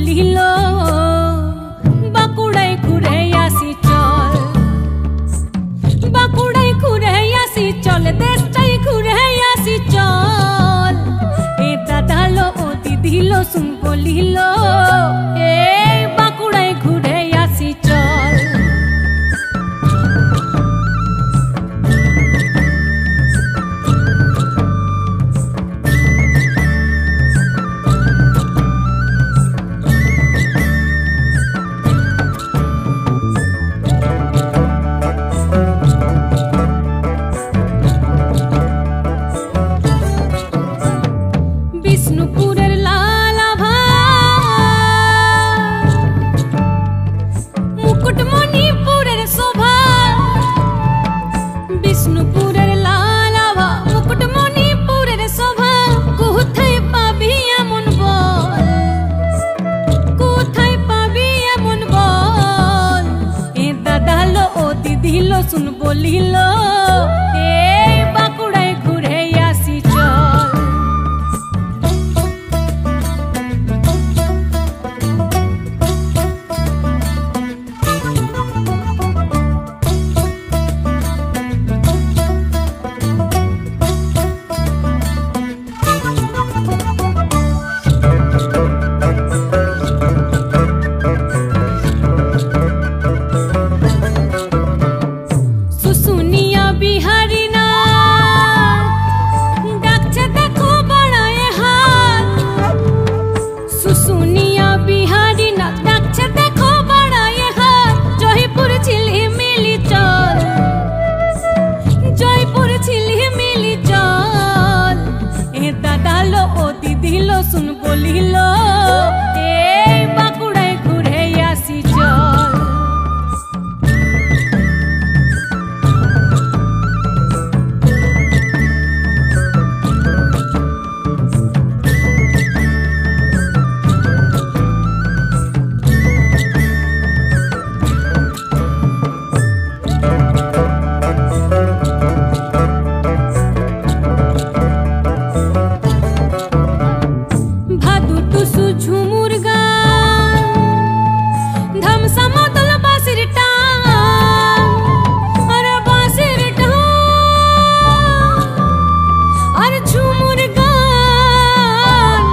বলিল বাঁকুড়ায় ঘুরে আসি চল, বাঁকুড়ায় ঘুরে আসি চল, দেশটাই ঘুরে আসি চল। এ দাদা লো ও দিদি লো শুন বলিল এ বাঁকুড়ায় ঘুরে আসি চল। বিষ্ণুপুরের লাল আভা, মুকুটমণিপুরের শোভা, বিষ্ণুপুরের লাল আভা, মুকুটমণিপুরের শোভা, কোথায় পাবি এমন বল, কোথায় পাবি এমন বল। এ দাদা লো ও দিদি লো শুন বলিল এ বাঁকুড়ায় ঘুরে আসি চল। শুশুনিয়া বিহারি নাথ ডাকছে দেখো বাড়ায় হাত, শুশুনিয়া বিহারি নাথ ডাকছে দেখো বাড়ায় হাত। জয়পুর ঝিলিমিলি চল, জয়পুর ঝিলিমিলি চল। এ দাদা লো ও দিদি লো শুন বলিল এ বাঁকুড়ায় ঘুরে আসি চল। ভাদু টুসু ঝুমুর গান, ধামসা মাদল বাঁশির টান, আরে বাঁশির টান আর ঝুমুর গান।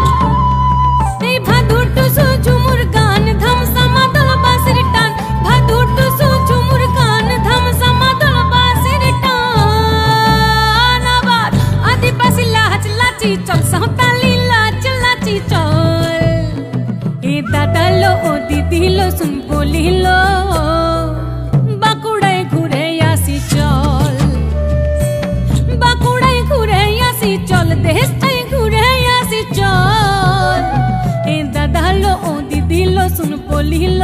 এই ভাদু টুসু ঝুমুর গান, ধামসা মাদল বাঁশির টান, ভাদু টুসু ঝুমুর গান, ধামসা মাদল বাঁশির টান। আবার আদিবাসী লাচ লাচি চল, সাঁওতালি লাচ লাচি চল। এ দাদা লো ও দিদি লো শুন বলিল বাঁকুড়ায় ঘুরে আসি চল, বাঁকুড়ায় ঘুরে আসি চল, দেশটাই ঘুরে আসি চল। এ দাদা লো ও দিদি লো শুন বলিল